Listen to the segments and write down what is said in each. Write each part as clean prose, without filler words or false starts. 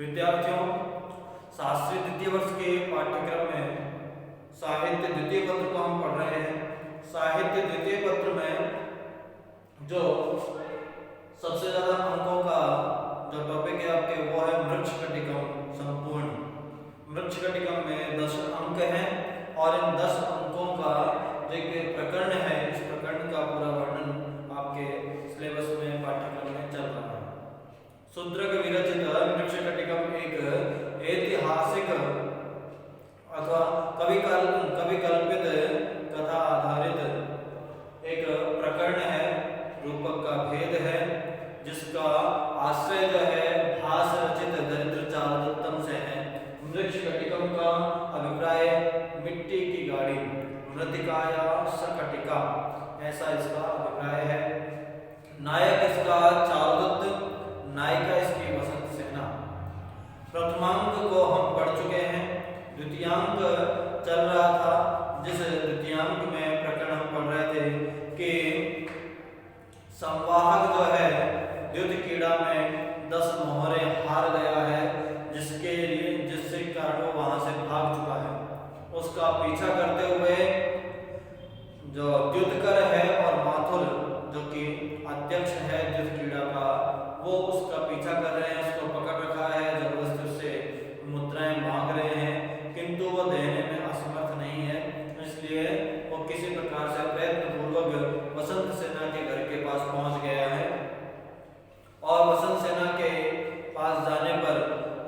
विद्यार्थियों, शास्त्री द्वितीय वर्ष के पाठ्यक्रम में साहित्य द्वितीय पत्र को हम पढ़ रहे हैं। साहित्य द्वितीय पत्र में जो सबसे ज्यादा अंकों का जो टॉपिक है आपके वो है मृच्छकटिकम संपूर्ण। मृच्छकटिकम में 10 अंक हैं और इन 10 अंकों का जो एक प्रकरण है, इस प्रकरण का पूरा वर्णन आपके सिलेबस में पाठ्यक्रम में चल रहा है। शूद्रक विरचित मृच्छकटिकम एक ऐतिहासिक अथवा कवि कल्पित कथा आधारित एक प्रकरण है, रूपक का भेद है, जिसका आश्रय जो है भास रचित दरिद्र चारुदत्तम से है। मृच्छकटिकम का अभिप्राय मिट्टी की गाड़ी, मृत्तिकाया सकटिका, ऐसा इसका अभिप्राय है। नायक इसका चारुदत्त, नायिका इसकी वसंत सेना। प्रथमांक को हम पढ़ चुके हैं, द्वितीयांक चल रहा था, जिस द्वितीयांक में प्रकरण हम पढ़ रहे थे कि संवाहक जो है द्युत कीड़ा में 10 मोहरे हार गया है, जिससे कारण वो वहां से भाग चुका है। उसका पीछा करते हुए जो द्युतकर है और माथुर जो कि अध्यक्ष है द्युत कीड़ा का, वो उसका पीछा कर रहे हैं, उसको पकड़ रखा है, जबरदस्ती उससे मुद्राएं मांग रहे हैं, किंतु वो देने में असमर्थ नहीं है। इसलिए वो किसी प्रकार से प्रयत्न पूर्वक वसंत सेना के घर के पास पहुंच गया है और वसंत सेना के पास जाने पर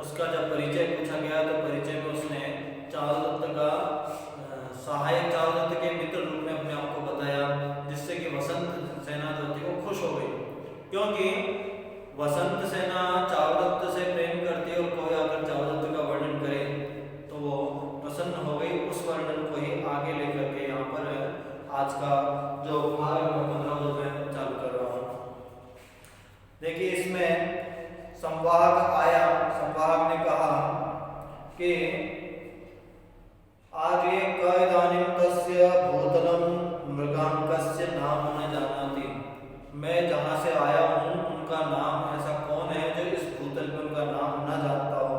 उसका जब परिचय पूछा गया तो परिचय में उसने चारुदत्त का सहायक चारुदत्त के मित्र रूप में अपने आप को बताया, जिससे कि वसंत सेना जो थी वो खुश हो गई, क्योंकि वसंत सेना चारुदत्त से प्रेम करती है और कोई अगर चारुदत्त का वर्णन करे तो वो प्रसन्न हो गई। उस वर्णन को ही आगे लेकर के यहाँ पर आज का जो भाग नंबर 15 जो मैं चालू कर रहा हूँ। देखिए, इसमें संवाहक आया, संवाहक ने कहा कि आर्य इदानीं तस्य भूतलं मृगांकस्य नाम न जानाति। मैं जहाँ से आया हूँ उनका नाम ऐसा कौन है जो इस भूतल में उनका नाम न जानता हो।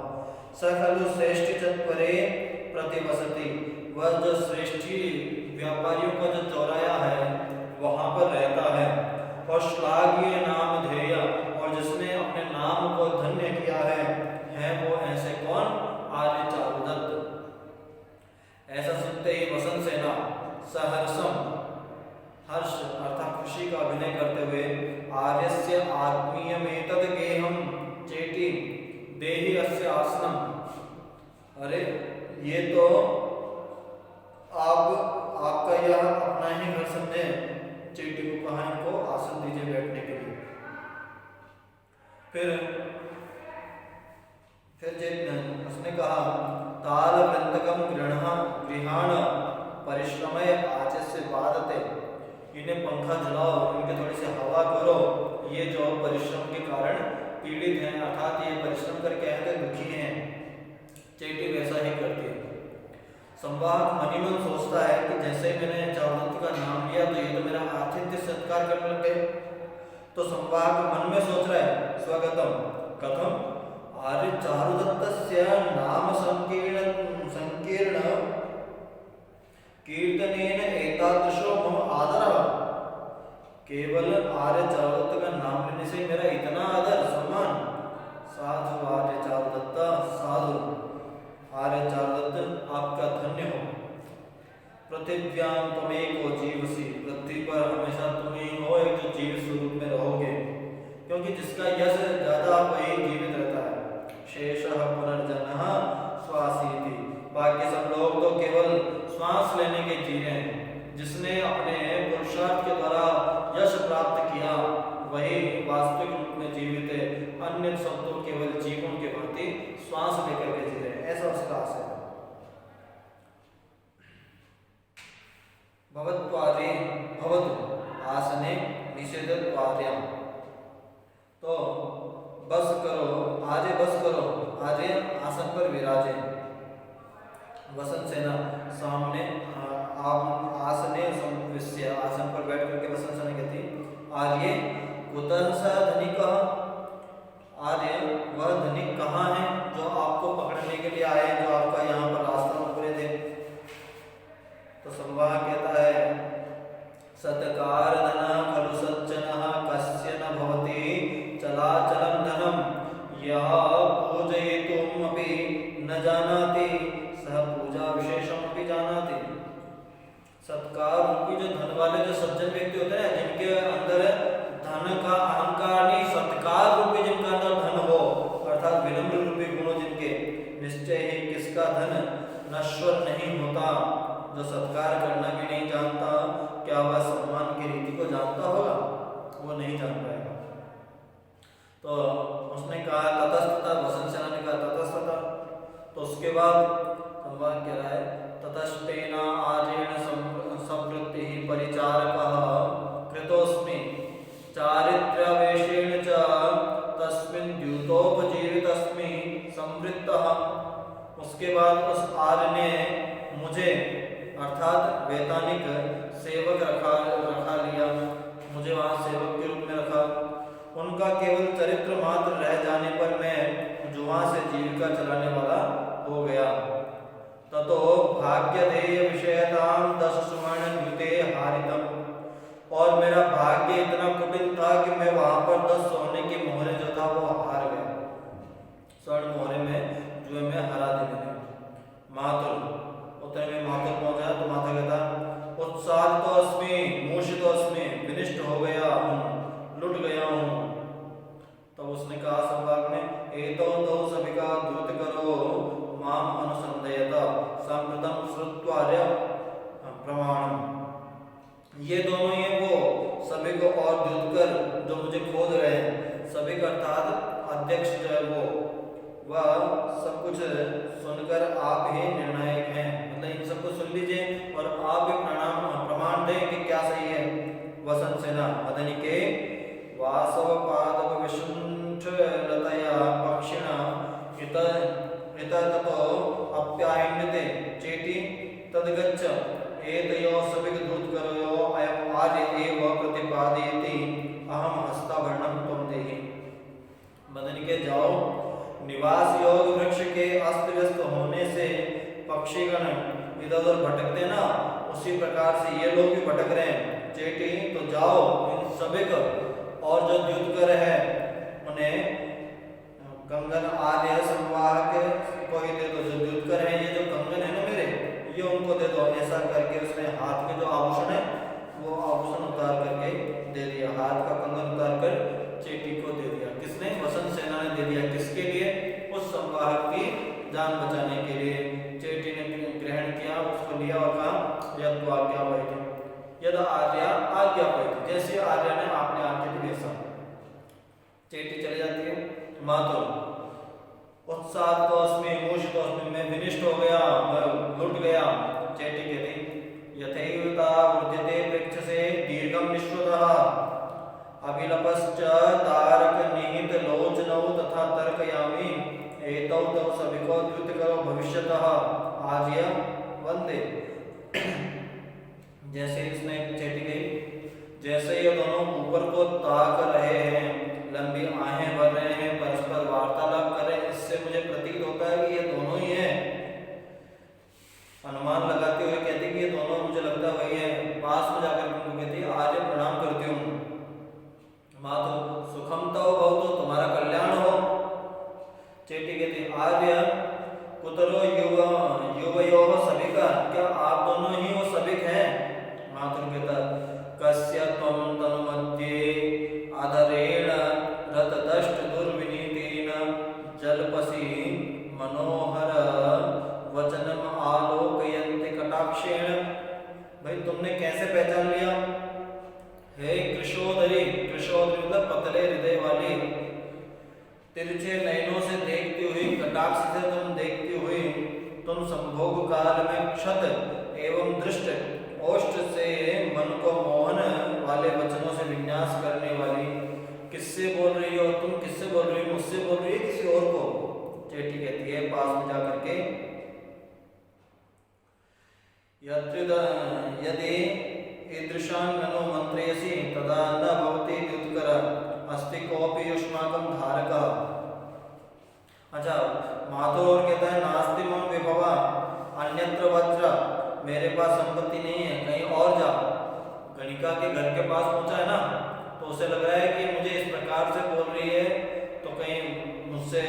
स खलु श्रेष्ठ चत्वरे प्रतिवसति। वह जो श्रेष्ठी व्यापारियों का जो चौराया है वहाँ पर रहता है। और श्लाघ्य नाम ध्येय, और जिसने अपने नाम को धन्य किया है वो ऐसे कौन? आर्य चारुदत्त। ऐसा सुनते ही वसंत सेना सहर्षम, हर्ष अर्थात खुशी का अभिनय करते हुए, आर्यस्य आत्मीयमेतद् गेहं चेति देहि अस्य आसनम। अरे ये तो आपका यह अपना ही घर समझे, चेटी को कहा इनको आसन दीजिए बैठने के लिए। फिर उसने कहा ताल वृंतकम गृहाण परिश्रमय आचस्य बाधते। इन्हें पंखा झुलाओ, इनके थोड़ी सी हवा करो, ये जो परिश्रम के कारण पीड़ित हैं, अर्थात ये परिश्रम करके आए दुखी हैं। चेटी वैसा ही करती है। संवाहक मनी मन सोचता है कि जैसे मैंने चारुदत्त का नाम लिया तो ये तो मेरा आतिथ्य सत्कार करने लग गए। तो संवाहक मन में सोच रहा है स्वगतम कथम आर्य चारुदत्तस्य नाम संकीर्ण कीर्तनेन एतादृशो मम आदरः। केवल आर्य चारुदत्त का नाम लेने से मेरा इतना आदर सम्मान। साधु आर्य चारुदत्त, साधु आर्य चारुदत्त आपका धन्य हो। पृथिव्यां त्वमेको जीवसि। पृथ्वी पर हमेशा तुम ही हो एक जो जीवित स्वरूप में रहोगे, क्योंकि जिसका यश ज्यादा वही जीवित रहता है। शेषः पुनर्जन्मः श्वासीति। बाकी सब लोग तो केवल श्वास लेने के जी रहे हैं। जिसने अपने पुरुषार्थ के द्वारा यश प्राप्त किया वही वास्तविक रूप में जीवित है। अन्य सब तो केवल जीवन के भांति श्वास लेकर के जी रहे हैं, ऐसा उसका आशय है। भवत्वारे भवतु आसने निषेधत्वार्यम। तो बस करो, आजे बस करो, आजे आसन पर विराजे। वसंत सेना सामने आप आसने संविष्य, आसन पर बैठ करके वसंत सेना कहती आर्य कुतः स धनिकः। आर्य वह धनिक कहाँ है जो आपको पकड़ने के लिए आए, जो आपका यहाँ पर रास्ता रोक रहे थे। तो संवाद कहता है सत्कार धन खलु सज्जनः कस्य न भवति चलाचलं धनम यः पूजयितुमपि न जानाति सह पूजा विशेषमपि जानाति। सत्कार रूपी जो धन वाले जो सज्जन व्यक्ति होते हैं, जिनके अंदर धन का अहंकार नहीं, सत्कार रूपी जिनका अंदर धन हो, अर्थात विनम्र रूपी गुण जिनके, निश्चय ही किसका धन नश्वर नहीं होता। जो सत्कार करना भी नहीं जानता, क्या वह सम्मान की रीति को जानता होगा? वो नहीं जान पाएगा। तो उसने कहा ततस्तता, वसंत सेना ने कहा ततस्तता। तो उसके बाद संवाद कह रहा है ततस्तेना आर्येण संवृत्ति परिचारकः कृतोस्मि चारित्र्यवेशेन च तस्मिन् द्यूतोपजीवितस्मि संवृत्तः। उसके बाद उस आर्य ने मुझे अर्थात वैतानिक सेवक रखा लिया, मुझे वहाँ सेवक के रूप में रखा। उनका केवल चरित्र मात्र रह जाने पर मैं जुआ से जीविका चलाने वाला हो गया। ततो भाग्यधेय विषयतां 10 सुवर्ण द्यूते हारितम। और मेरा भाग्य इतना कुटिल था कि मैं वहां पर 10 सोने की मोहरे जो था वो हार गया। स्वर्ण मोहरे में जुए में हरा दी मैंने। मातुल उतने में मातुल पहुंचा तो माता कहता उत्साह तो अस्मि मूषित अस्मि, विनिष्ट हो गया हूँ, लुट गया हूँ। तब उसने कहा संवाद में एतो दो सभिका दूत करो माम अनुसंधयता संप्रतम श्रुत्वार्य प्रमाणम। ये दोनों ही वो सभी को और द्युत कर जो मुझे खोज रहे हैं, सभी का अर्थात अध्यक्ष जो है वो, वह सब कुछ सुनकर आप ही निर्णायक हैं। मतलब इन सबको सुन लीजिए और आप ही प्रमाण दें कि क्या सही है। वसंत सेना मदनी के वासव पादव विशुंठ लतया पक्षिणा इत ततो अप्यायन्यते चेटी तदगच्छ एतयो सभिक दूत करो अयम आर्य एव प्रतिपादयति अहम हस्ताभरणम त्वं देहि। मदनी के जाओ, निवास योग वृक्ष के अस्त व्यस्त होने से पक्षीगण इधर उधर भटकते ना, उसी प्रकार से ये लोग भी भटक रहे हैं। चेटी तो जाओ इन सभी को, और जो द्युतकर है उन्हें कंगन आर्य संवाहक को ही दे दो। जो द्युतकर है, ये जो कंगन है ना मेरे, ये उनको दे दो। ऐसा करके उसने हाथ के जो आभूषण है वो आभूषण उतार करके दे दिया। हाथ का कंगन उतार कर चेटी को दे दिया। किसने? वसंत सेना ने दे दिया। किसके लिए? उस संवाहक की जान बचाने के लिए। चेटी ने ग्रहण किया, उसको लिया और कहा यद आज्ञा पाई, यद आर्या आज्ञा पाई, जैसे आर्य ने आपने आज्ञा दी वैसा। चेटी चली जाती है। मातुल उत्साह तो अस्मि मूषित अस्मि, मैं विनिष्ट हो गया, मैं लुट गया। चेटी कहती यथैवता वृद्यते पृच्छसे दीर्घम निश्रुतः अभिलपश्च तारक निहित लोचनौ तथा तर्कयामि एतौ तौ सभिको द्युत करो भविष्यतः आर्य वंदे। जैसे इसने चेटी गई, जैसे ये दोनों ऊपर को ताक रहे हैं, लंबी आहें भर रहे हैं, परस्पर वार्तालाप कर रहे हैं, इससे मुझे प्रतीत होता है कि ये दोनों ही हैं। अनुमान लगाते हुए कहती कि ये दोनों, मुझे लगता है वही है। पास में जाकर उनको कहती आर्य प्रणाम करती हूँ। मातु सुखम तो भवतु, तुम्हारा कल्याण हो। चेटी कहती आर्य कुतरो युवयोः सभिका, क्या आप दोनों ही वो सभिक हैं? मातु कहता कस्य त्वं तन्मध्ये आधरेण रतदष्ट दुर्विनीतेन जलपसि मनोहर वचनम आलोकयन्ति कटाक्षेण। भाई तुमने कैसे पहचान लिया? हे कृशोदरी, कृशोदरी मतलब पतले हृदय वाली, तिरछे नयनों से देखती हुई, कटाक्ष से तुम देखती हुई, तुम संभोग काल में क्षत एवं दृष्ट ओष्ठ से मन को मोहन वाले वचनों से विन्यास करने वाली, किससे बोल रही हो तुम? किससे बोल रही हो? मुझसे बोल रही है किसी और को? चेटी कहती है पास में जाकर के यदि ईदृशान् ननु मंत्रयसि तदा न भवति द्युतकर अस्ति कोऽपि युष्माकं धारकः अच्छा, माधव और कहता है नास्ति मम विभवा अन्यत्र वज्र, मेरे पास संपत्ति नहीं है, कहीं और जा। गणिका के घर के पास पहुंचा है ना, तो उसे लग रहा है कि मुझे इस प्रकार से बोल रही है तो कहीं मुझसे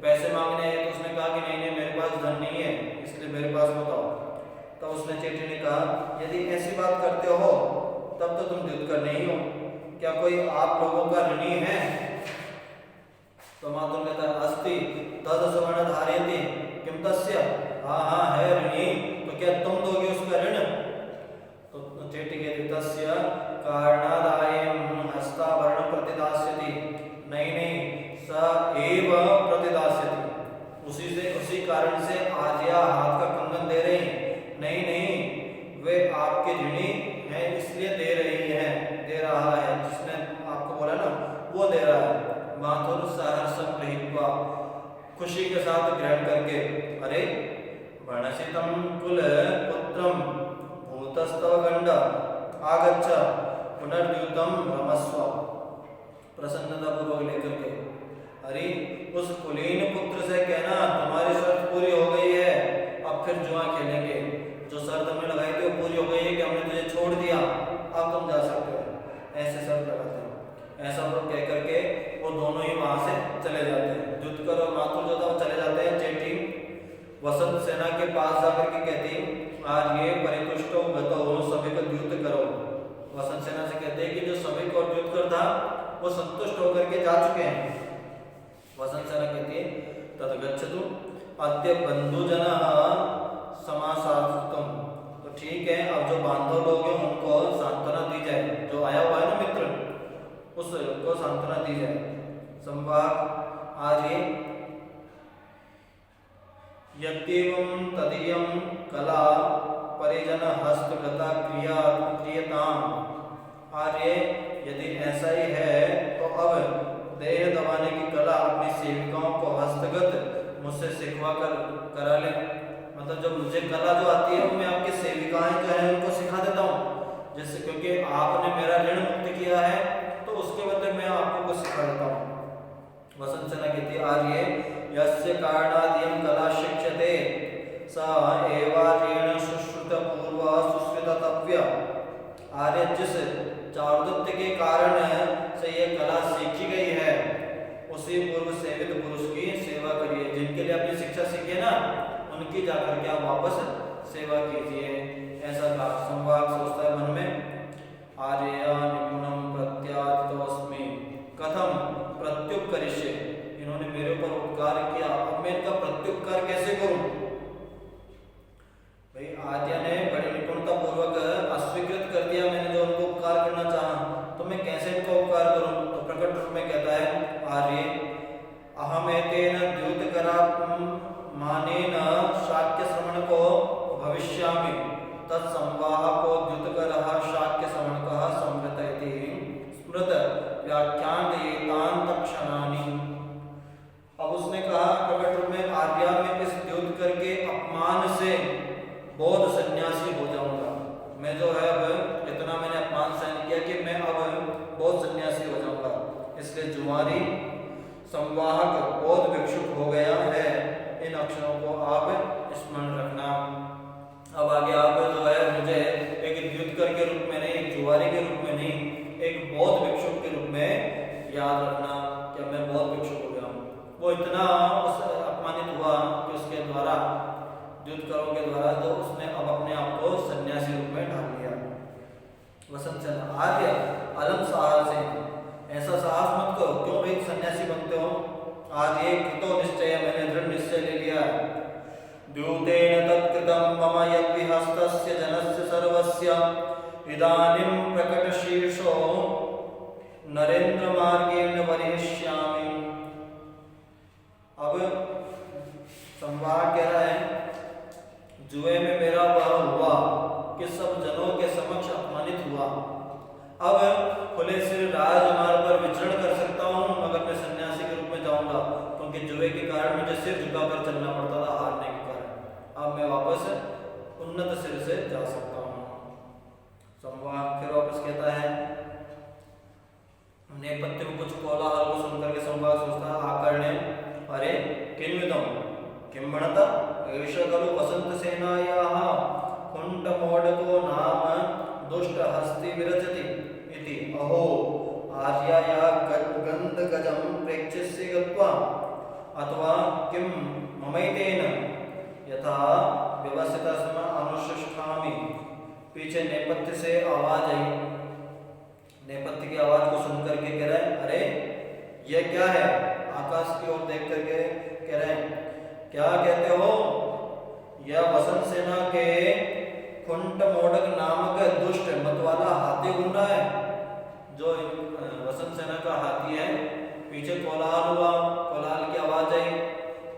पैसे मांगने हैं। तो उसने कहा कि नहीं नहीं, मेरे पास धन नहीं है, इसलिए मेरे पास बताओ। तब उसने चेटी ने कहा, यदि ऐसी बात करते हो तब तो तुम युद्ध करने ही हो, क्या कोई आप लोगों का ऋणी है? तो माधव कहता है अस्ति तद सवर्ण धारयति किम तस्य, हाँ हाँ है ऋणी, तो क्या तुम दोगे उसका ऋण? तो चेटी कहती तस्य कारणादायं हस्ताभरण प्रतिदास्यति, नहीं नहीं स एव प्रतिदास्यति, उसी कारण से आज या हाथ का कंगन दे रही, नहीं नहीं वे आपके ऋणी हैं इसलिए दे रही है, दे रहा है, जिसने आपको बोला ना वो दे रहा है। माथुर सहर्षं गृहीत्वा, खुशी के साथ ग्रहण करके, अरे वर्णसितं कुल पुत्रं भूतस्तव गंड आगच्छ पुनर्द्यूतम रमस्व, प्रसन्नता पूर्वक लेकर के, अरे उस कुलीन पुत्र से कहना तुम्हारी शर्त पूरी हो गई है, अब फिर जुआ खेलेंगे, जो शर्त हमने लगाई थी वो पूरी हो गई है कि हमने तुझे छोड़ दिया, अब तुम जा सकते हो, ऐसे शर्त लगाते हैं। ऐसा लोग कह करके वो दोनों ही वहां से चले जाते हैं। युद्धकर और माथुर जो था वो चले जाते हैं। चेटी वसंत सेना के पास जाकर के कहती, आज ये परितुष्टो गतो, सभी को युद्ध करो। वसंत सेना से कहते हैं कि जो सभी को युद्ध कर था वो संतुष्ट होकर के जा चुके हैं। वसंत सेना कहती है तद गच्छतु अद्य बंधुजनः समासार्तुम, तो ठीक है, अब जो बांधव लोग हैं उनको सांत्वना दी जाए, जो आया हुआ है ना मित्र उसको सांत्वना दी जाए। संवाद आर्य यद्येवं तदीयं कला परिजन हस्तगता क्रियताम, आर्य यदि ऐसा ही है तो अब देह दबाने की कला अपनी सेविकाओं को हस्तगत मुझसे सिखवा कर करा ले, मतलब जब मुझे कला जो आती है वो मैं आपकी सेविकाएं जो है उनको सिखा देता हूँ, जैसे क्योंकि आपने मेरा ऋण मुक्त किया है तो उसके बदले मैं आपको कुछ सिखा देता हूँ। वसंत सेना कहती है आर्य यस्य कारणादियं कला शिक्षते स एवार्येण सुश्रुत पूर्व सुश्रुतव्य, आर्य जिस चारुदत्त के कारण से ये कला सीखी गई है उसी पूर्व सेवित पुरुष की सेवा करिए, जिनके लिए आपने शिक्षा सीखी है ना उनकी जाकर के आप वापस सेवा कीजिए। ऐसा संवाद सोचता है मन में। आर्य निपुणम प्रत्यादितोऽस्मि कथम प्रत्युपकरिष्ये, इन्होंने मेरे ऊपर उपकार किया, अब मैं इनका प्रत्युपकार कैसे करूं? भाई आर्य ने बड़ी निपुणता पूर्वक अस्वीकृत कर दिया मैंने जो उनको उपकार करना चाहा, तो मैं कैसे इनका उपकार करूं? तो प्रकट रूप में कहता है आर्य अहमेतेन द्यूतकरा मानेन शाक्य श्रवण को भविष्यामि तत्संवाहको द्युतकरः शाक्य श्रवणकः संवृत इति स्मृत व्याख्यानयेतान् तत्क्षणानि। अब उसने कहा प्रकट रूप में आर्या में इस द्युत करके अपमान से बौद्ध सन्यासी हो जाऊंगा। मैं जो है अब इतना मैंने अपमान सहन किया कि मैं अब बौद्ध सन्यासी हो जाऊंगा, इसलिए जुमारी संवाहक बौद्ध भिक्षुक हो गया है। इन अक्षरों को आप स्मरण रखना। अब आगे आप जो है मुझे एक द्युतकर के रूप में नहीं, एक जुआरी के रूप में नहीं, एक बौद्ध भिक्षुक के रूप में याद रखना कि मैं बौद्ध भिक्षुक हो गया हूँ। वो इतना अपमानित हुआ कि उसके द्वारा द्युतकरों के द्वारा जो उसने अब अपने आप को सन्यासी रूप में ढाल लिया। वसंत सेना आर्य अलम साहस है, ऐसा साहस मत करो, क्यों भाई सन्यासी बनते हो? आज ये कृतो निश्चय, मैंने दृढ़ निश्चय ले लिया। द्यूतेन तत्कृतं मम यद्विहस्तस्य जनस्य सर्वस्य इदानीं प्रकटशीर्षो नरेंद्र मार्गेण वरिष्यामि। अब संवाद कह रहा है जुए में मेरा वह हुआ कि सब जनों के समक्ष अपमानित हुआ, अब खुले सिर राजमार्ग पर विचरण कर सकता हूँ मगर मैं सन्यासी के रूप में जाऊंगा, क्योंकि जुए के कारण मुझे सिर झुकाकर चलना पड़ता था हारने के कारण। अब मैं वापस उन्नत सिर से जा सकता हूँ। संवाद फिर वापस कहता है नेपथ्य में कुछ कोलाहल को सुनकर के संवाद सोचता आकर ने, अरे किं भणत एष खलु वसन्तसेनायाः कुण्ठमोडको नाम दुष्टहस्ती विरचति इति। अहो आर्याया गन्धगजं प्रेक्ष्यसि गत्वा अथवा किं ममैतेन यथा व्यवसितस्म अनुष्ठामि। पीछे नेपथ्य से आवाज आई। नेपथ्य की आवाज को सुन करके कह रहे हैं अरे ये क्या है। आकाश की ओर देख करके कह रहे हैं क्या कहते हो। यह वसंत सेना के कुंठ मोडक नामक दुष्ट मतवाला हाथी घूम रहा है। जो वसंत सेना का हाथी है। पीछे कोलाहल हुआ, कोलाहल की आवाज आई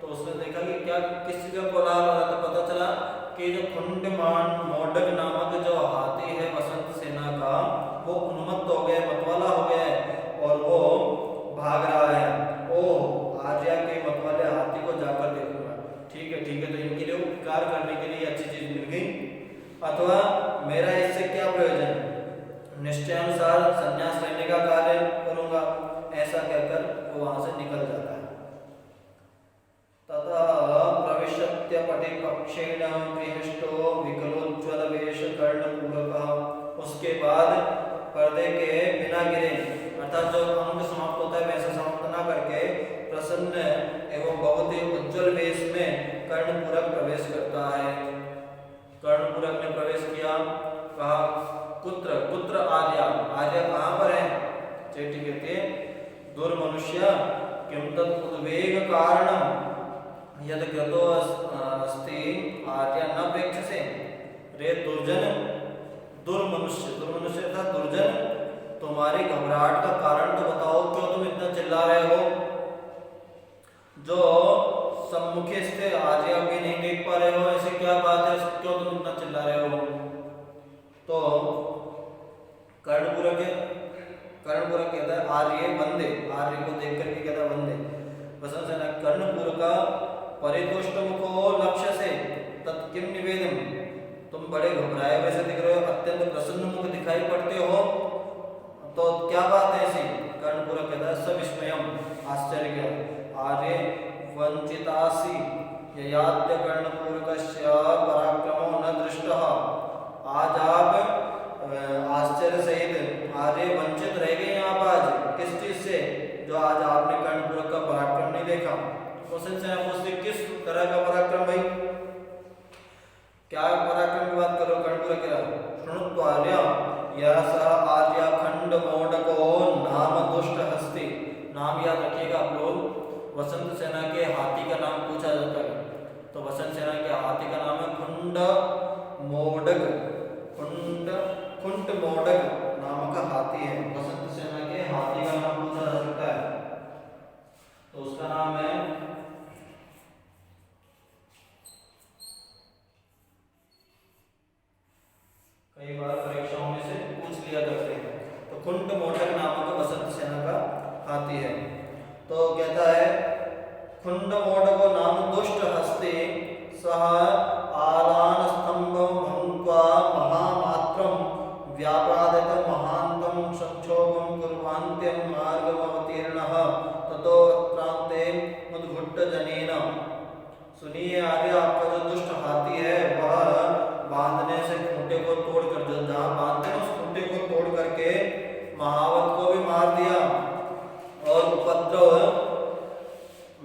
तो उसने देखा कि क्या किस चीज का कोलाहल हो रहा था। पता चला कि जो कुंठ मोडक नामक जो हाथी है वसंत सेना का वो उन्मत्त हो गया, मतवाला हो गया है और वो भाग रहा है। ओ आर्या के मतवाले हाथी को जाकर देखूंगा। ठीक है तो इनके लिए उपकार करने के लिए अच्छी चीज मिल गई। अथवा मेरा इससे क्या प्रयोजन, निश्चयानुसार संन्यास लेने का कार्य करूंगा। ऐसा कहकर वो वहां से निकल जाता है। तथा प्रविशत्य पटिपक्षेण प्रिहृष्टो विकलोज्ज्वल वेश कर्णपूरकः। उसके बाद पर्दे के बिना गिरे अर्थात जो अंग समाप्त होता है वैसा समाप्त न करके प्रसन्न एवं बहुत ही उज्ज्वल वेश में कर्णपूरक प्रवेश करता है। कर्णपूरक ने प्रवेश किया। कहा कुत्र आर्या। आर्या कहाँ पर है। चेटी कहते दुर्मनुष्य किं तत् उद्वेग कारणम यद गतो अस्ति आर्या न प्रेक्षसे। रे दुर्जन, दुर्मनुष्य था दुर्जन, तुम्हारी घबराहट का कारण तो बताओ, क्यों तुम इतना चिल्ला रहे हो। जो सम्मुखे स्थित आर्या भी नहीं देख पा रहे हो, ऐसी क्या बात है, क्यों तुम इतना चिल्ला रहे हो। तो कर्णपूरक कहता है आर्य वंदे। आर्य को देख करके कहता है वंदे। वसंत सेना कर्णपूर का परितुष्टम को लक्ष्य से तत्किम निवेदन। तुम बड़े घबराए वैसे दिख रहे हो, अत्यंत प्रसन्न मुख दिखाई पड़ते हो, तो क्या बात है ऐसी। कर्णपूरक कहता है सविस्मयम, आश्चर्य। आर्य वंचितासी ययाद्य कर्णपूरकस्य पराक्रमो न दृष्टः। आज आप आश्चर्य सहित आर्य वंचित रह गए आप आज। किस चीज से, जो आज आपने कर्णपूरक का पराक्रम नहीं देखा। वसंत सेना पूछते किस तरह का पराक्रम भाई, क्या पराक्रम की बात करो। कर्णपूरक कह शुणुत्वार्य यह सह आर्य खंड मोडको नाम दुष्ट हस्ती। नाम याद रखिएगा आप लोग। वसंत सेना के हाथी का नाम पूछा जाता है तो वसंत सेना के हाथी का नाम है कुंड मोडक। कुंठ मोडक नाम का हाथी है। वसंत सेना के हाथी का नाम पूछा जा सकता है तो उसका नाम है कई बार परीक्षाओं में से पूछ लिया करते हैं। तो कुंठ मोडक नामक वसंत सेना का हाथी है। तो कहता है कुंड मोडको नाम दुष्ट हस्ते सह आलान स्तंभ भंक्वा महामात्रम व्यापादित महांतम संक्षोभम कुर्वान्त्यम मार्गम अवतीर्णः ततो प्रान्ते उद्भुट्ट जनेन। सुनिए आगे, आपका जो दुष्ट हाथी है वह बांधने से खूंटे को तोड़कर, जो जहां बांधते हैं उस खूंटे को तोड़ करके महावत को भी मार दिया और उपद्रव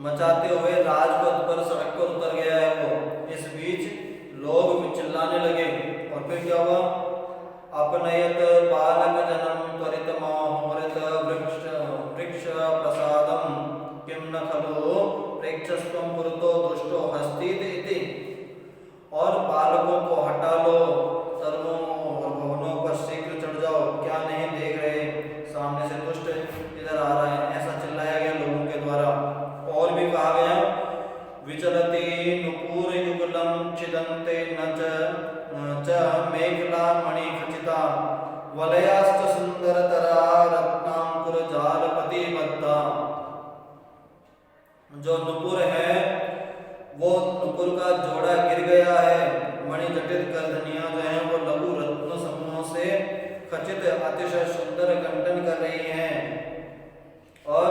मचाते हुए राजपथ पर सड़क पर उतर गया है वो। इस बीच लोग भी चिल्लाने लगे और फिर क्या हुआ। अपनयत बालक जन्म त्वरित मोहरित वृक्ष प्रसादम किम न खलु प्रेक्षस्त्वं पुरतो दुष्टो हस्तीत इति। और बालकों को हटा लो, सर्वों और भवनों पर शीघ्र चढ़ जाओ, क्या नहीं देख रहे सामने से दुष्ट इधर आ रहा है। ऐसा चिल्लाया गया लोगों के द्वारा। और भी कहा गया विचलति नुपुर युगलम छिदन्ते न च मेखला मणि खचिता वलयास्त सुंदरतरा रत्नांकुर जालपति बद्धा। जो नुपुर है वो नुपुर का जोड़ा गिर गया है। मणि जटित गर्दनियां जो है वो लघु रत्न समूहों से खचित अतिशय सुंदर कंठन कर रही हैं। और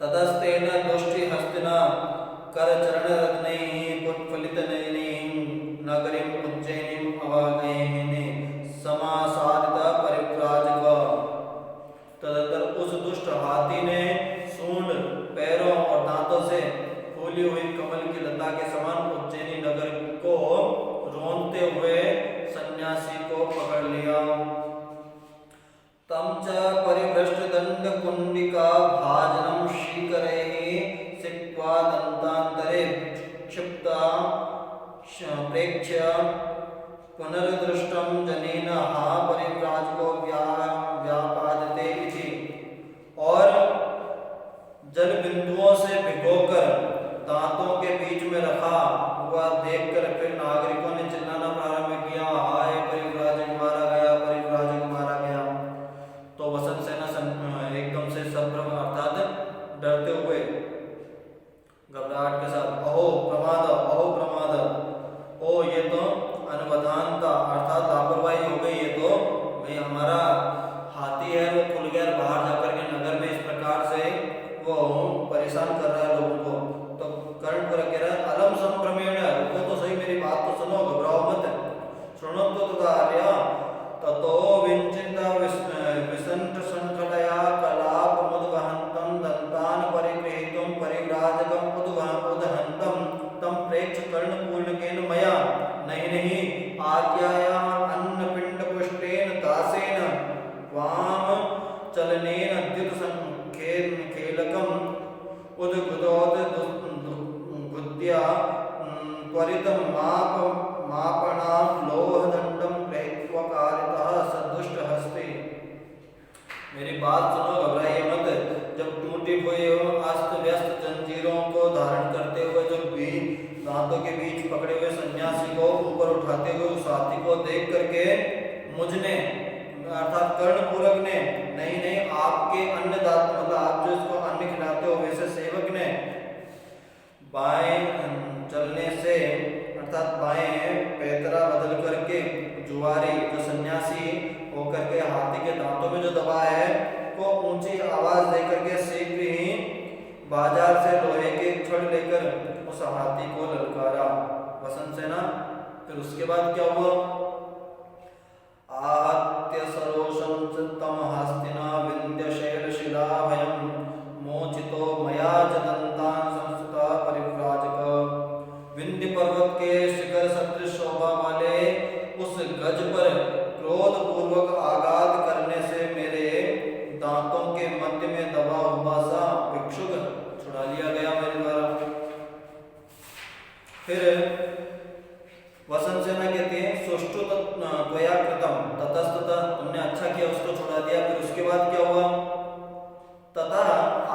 ततस्तेन दुष्टि हस्तिना कर चरणरत्नैः पुष्पलितनयनैः नगरीम् उज्जयिनीम् अवागयने समासादित परिव्राजक। तदंतर उस दुष्ट हाथी ने सूंड, पैरों और दांतों से फूली हुई कमल की लता के समान उज्जैनी नगर को रोंदते हुए सन्यासी को पकड़ लिया। तम च परिभ्रष्ट दंड कुंडिका भाजनम शीकरैः सिक्त्वा दंतांतरे क्षिप्ता प्रेक्ष्य पुनर्दृष्टम जनेन हा परिव्राजको व्यापादते इति। और जल बिंदुओं से भिगोकर दांतों के बीच में रखा हुआ देखकर फिर नागरिकों ने चिल्लाना प्रारंभ किया, हाय परिव्राजक मारा गया, परिव्राजक मारा गया। तो वसंत सेना एकदम से संभ्रम अर्थात डरते हुए घबराहट के साथ, अहो प्रमाद, अहो प्रमाद, ओ ये तो अनवधानता अर्थात लापरवाही हो गई, ये तो भाई हमारा हाथी है वो खुल गया, बाहर जाकर के नगर में इस प्रकार से वो परेशान कर रहा है लोगों को। तो कर्णपुर कह रहा है, अलम संभ्रमेण, रुको तो सही, मेरी बात तो सुनो, घबराओ मत। शृणोतु तदार्य ततो विंचित विसंट संकटया कलाप मुद्वहन्तं दन्तान् परिगृहीतुं परिव्राजकं उदहन्तं तं प्रेक्ष्य कर्णपूर्णकेन मया नहीं आज्ञाया अन्नपिंड पुष्टेन दासेन वाम चलनेन द्युत खेलकम उद्गुदोद गुद्या त्वरित मापणाम लोहदंडम प्रेत्वा कारितः सदुष्ट हस्ते। मेरी बात सुनो, घबराइए मत। जब टूटी हुई अस्त व्यस्त जंजीरों को धारण करते हुए जो दांतों के बीच पकड़े हुए सन्यासी को ऊपर उठाते हुए उस हाथी को देख करके मुझने अर्थात कर्णपूरक ने, नहीं आपके अन्नदाता मतलब आप जो इसको अन्न खिलाते हो वैसे सेवक ने बाएं चलने से अर्थात बाएं पैतरा बदल करके जुआरी जो सन्यासी होकर के हाथी के दांतों में जो दबा है को ऊंची आवाज देकर के शीघ्र ही बाजार से लोहे के छड़ लेकर उस हाथी को ललकारा। वसंत सेना फिर उसके बाद क्या हुआ, आहत्य सरोषं चित्तम हस्तिना विंध्य शैल शिला भयं मोचितो मया च दन्तान् संस्कृता परिव्राजक। विंध्य पर्वत के शिखर सदृश शोभा वाले उस गज पर क्रोध पूर्वक आघात करने से मेरे दांतों के मध्य में दबा हुआ सा भिक्षुक छुड़ा लिया गया मेरे द्वारा। फिर वसंत सेना कहते हैं, सुष्टु त्वया कृतम ततस्ततः, तुमने अच्छा किया उसको छुड़ा दिया। फिर उसके बाद क्या हुआ, तथा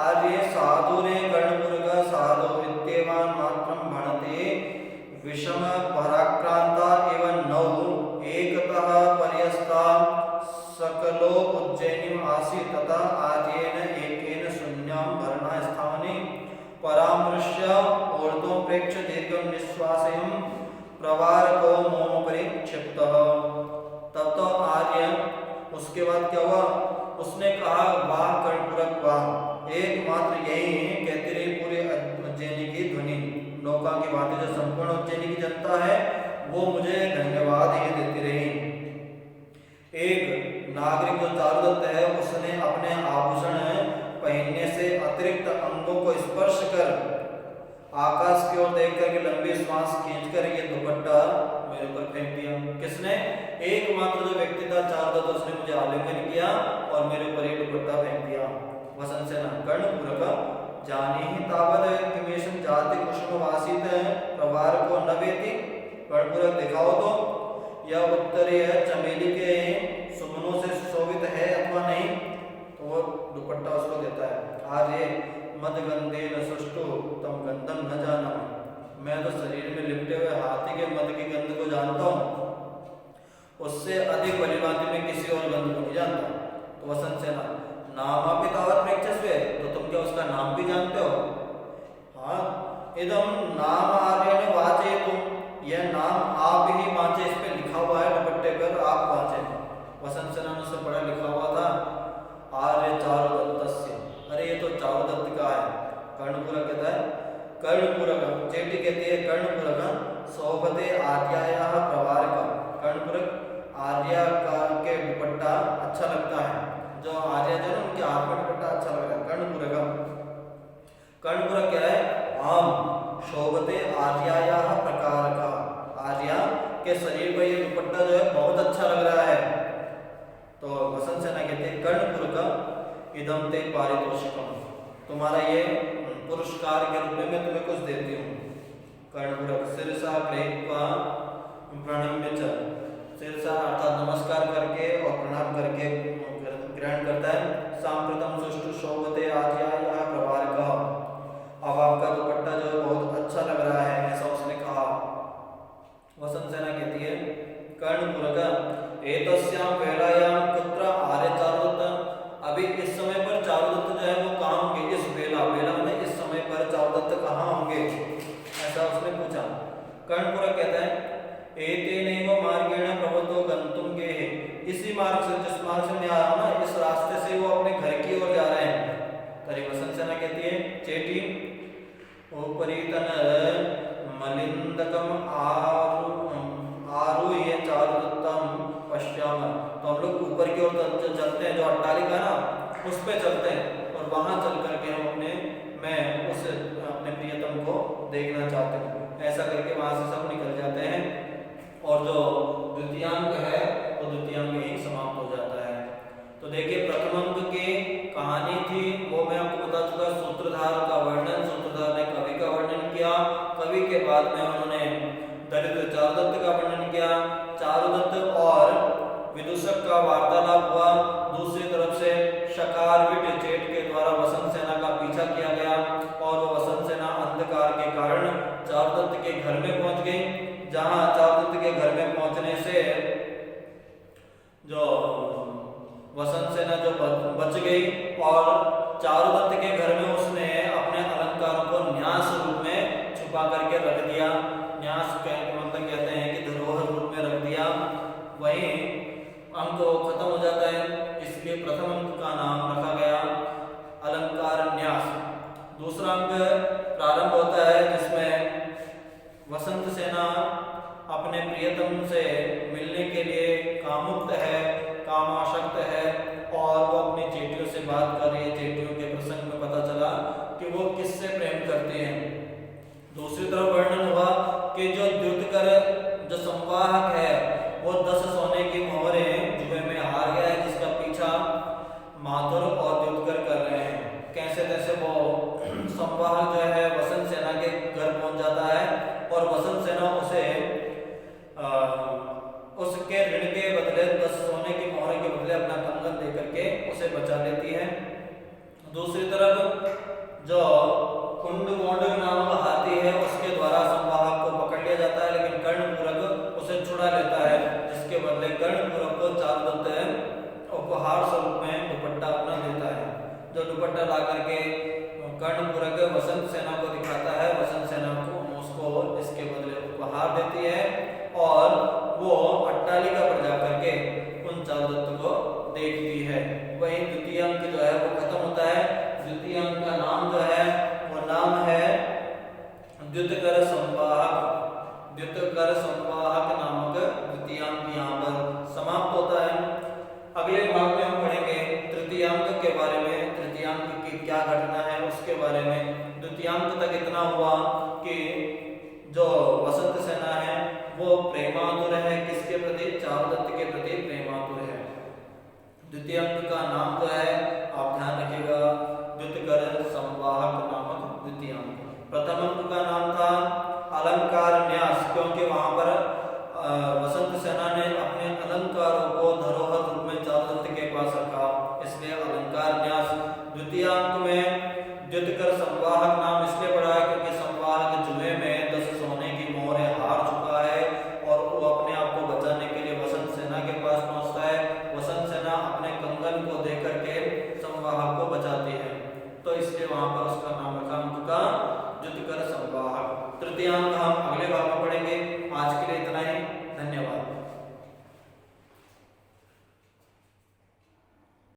आर्य साधुरे कर्णपुरक साधु विद्यमान मात्रम भणते विषम पराक्रांता एवं नौ एकतः पर्यस्ता सकलो उज्जयिनीम आसीत् तथा आर्येन एकेन शून्यं भरणा स्थाने परामृश्य ऊर्ध्वं प्रेक्ष्य दीर्घं निश्वासयं प्रवारको मोम परिक्षिप्तः। तब तो आर्य उसके बाद क्या हुआ, उसने कहा, वाह कर्णपुरक वाह, एकमात्र यही कहती रही पूरे उज्जैनी की ध्वनि, नौका की भांति जो संपूर्ण उज्जैनी की जनता है वो मुझे धन्यवाद ही देती रही। एक नागरिक जो चारुदत्त है उसने अपने आभूषण पहनने से अतिरिक्त अंगों को स्पर्श कर आकाश की ओर देख करके लंबी श्वास खींचकर ये दुपट्टा मेरे ऊपर फेंक दिया। किसने, एकमात्र जो व्यक्ति था चारुदत्त, उसने मुझे आलिंगन किया और मेरे ऊपर ये दुपट्टा फेंक दिया। वसंत सेना कर्णपुरक जानी ही तावद किमेशम जाति कुसुम वासित प्रवार को न वेति। कर्णपुरक दिखाओ तो यह उत्तरीय चमेली के सुमनों से सुशोभित है अथवा नहीं, तो वो दुपट्टा उसको देता है। आर्य मदगंधे न सुष्टु तम गंधम न जाना, मैं तो शरीर में लिपटे हुए हाथी के मद की गंध को जानता हूँ, उससे अधिक बलिभांति में किसी और गंध को नहीं जानता। तो वसंत सेना नामापि तावत् प्रेक्ष्यस्वे, तो तुम क्या उसका नाम भी जानते हो? हाँ, इदम नाम आर्येण वाचयतु, यह नाम आप ही वाचे, इस पे लिखा हुआ है दुपट्टे पर, आप वाचे। वसंत सेना ने उससे पढ़ा लिखा हुआ था आर्य चारुदत्तस्य, अरे ये तो चारुदत्त का है। कर्णपुरक कहता है, कर्णपुरक चेटी आर्यायाः प्रकार का, आर्या के शरीर पर ये दुपट्टा जो है बहुत अच्छा लग रहा है। तो वसंत सेना कहते हैं कर्णपुर का इदम ते पारितोषिकम, तुम्हारा ये पुरस्कार के रूप में मैं तुम्हें कुछ देती हूँ। कर्णपुर शिरसा गृहीत्वा प्रणम्य च, शिरसा अर्थात नमस्कार करके और प्रणाम करके ग्रहण करता है। सांप्रतम सुष्टु शोभते आर्यायाः प्रभारकः, अब आपका दुपट्टा जो है बहुत अच्छा लग रहा है, ऐसा उसने कहा। वसंत सेना कहती है कर्णपुर का एतस्यां वेलायां कुत्र आर्य चारुदत्त, अभी इस समय पर चारुदत्त जो है वो कहाँ होंगे, इस वेला, वेला में इस समय पर चारुदत्त कहाँ होंगे, ऐसा उसने पूछा। कर्णपुर कहता है एतेनैव मार्गेण प्रभुतो गन्तुं गेहे, इसी मार्ग से, जिस मार्ग से मैं आया हूं ना, इस रास्ते से वो अपने घर की ओर जा रहे हैं। तरी वसंत सेना कहती है चेटी उपरीतन मलिंदकम आरुह्य चारुदत्तम पश्याम, तो हम लोग ऊपर की ओर चलते हैं, जो अट्टालिका ना उस पे चलते हैं और वहां चल करके हम मैं उस अपने प्रियतम को देखना चाहते हैं। ऐसा करके वहां से सब निकल जाते हैं और जो द्वितीयांक है वो द्वितीयांक यही समाप्त हो जाता है। तो देखिए प्रथम अंक की कहानी थी वो मैं आपको बता चुका, सूत्रधार का वर्णन, सूत्रधार ने कवि का वर्णन किया, कवि के बाद में उन्होंने दरिद्र चारुदत्त का वर्णन किया, चारुदत्त और विदूषक का वार्तालाप हुआ, दूसरी तरफ से शकारविट चेट के द्वारा वसंत सेना का पीछा किया गया और वो वसंत सेना अंधकार के कारण चारुदत्त के घर में पहुंच गई, जहां चारुदत्त के घर में पहुंचने से जो वसंत सेना जो बच गई और चारुदत्त के घर में उसने अपने अलंकारों को न्यास रूप में छुपा करके रख दिया। न्यास मतलब कहते हैं कि धरोहर रूप में रख दिया। वहीं अंक खत्म हो जाता है, इसलिए प्रथम अंक का नाम रखा गया अलंकार न्यास। दूसरा अंक प्रारंभ होता है जिसमें वसंत सेना अपने प्रियतम से मिलने के लिए कामुक्त है, कामाशक्त है और वो अपनी चेटियों से बात कर रही है। चेटियों के प्रसंग में पता चला कि वो किससे प्रेम करते हैं। दूसरी तरफ वर्णन हुआ कि जो द्युतकर जो संवाहक है वो 10 सोने की मोहरें जुए में हार गया है, जिसका पीछा माधुर और द्युतकर कर रहे हैं। कैसे तैसे वो संवाहक जो है वसंत सेना के घर पहुंच जाता है और वसंत सेना उसे उसके ऋण के बदले 10 सोने की मोहरें के बदले अपना कंगन दे करके उसे बचा लेती है। दूसरी तरफ जो कुंड मोडक नामक हाथी है उसके द्वारा संवाहक को पकड़ लिया जाता है, लेकिन कर्णपूरक उसे छुड़ा लेता है, जिसके बदले कर्णपूरक को चारुदत्त उपहार स्वरूप में दुपट्टा अपना देता है। जो दुपट्टा ला करके कर्णपूरक वसंत सेना को दिखाता है, वसंत सेना को उसको इसके बदले उपहार देती है और वो अट्टालिका पर जाकर के उन चारुदत्त को देखती है। वहीं द्वितीय अंक जो है वो खत्म होता है। द्वितीय अंक का नाम जो है वो नाम है द्युतकर संवाहक। द्युतकर संवाहक नामक द्वितीय अंक यहाँ पर समाप्त होता है। अगले भाग में हम पढ़ेंगे तृतीयांक के बारे में, तृतीयांक की क्या घटना है उसके बारे में। द्वितीयांक तक इतना हुआ कि जो वसंत सेना है वो प्रेमातुर है, किसके प्रति? चारुदत्त के प्रति प्रेमातुर है। द्वितीय अंक का नाम जो है आप ध्यान रखिएगा, द्युतकर संवाहक नामक द्वितीय अंक। प्रथम अंक का नाम था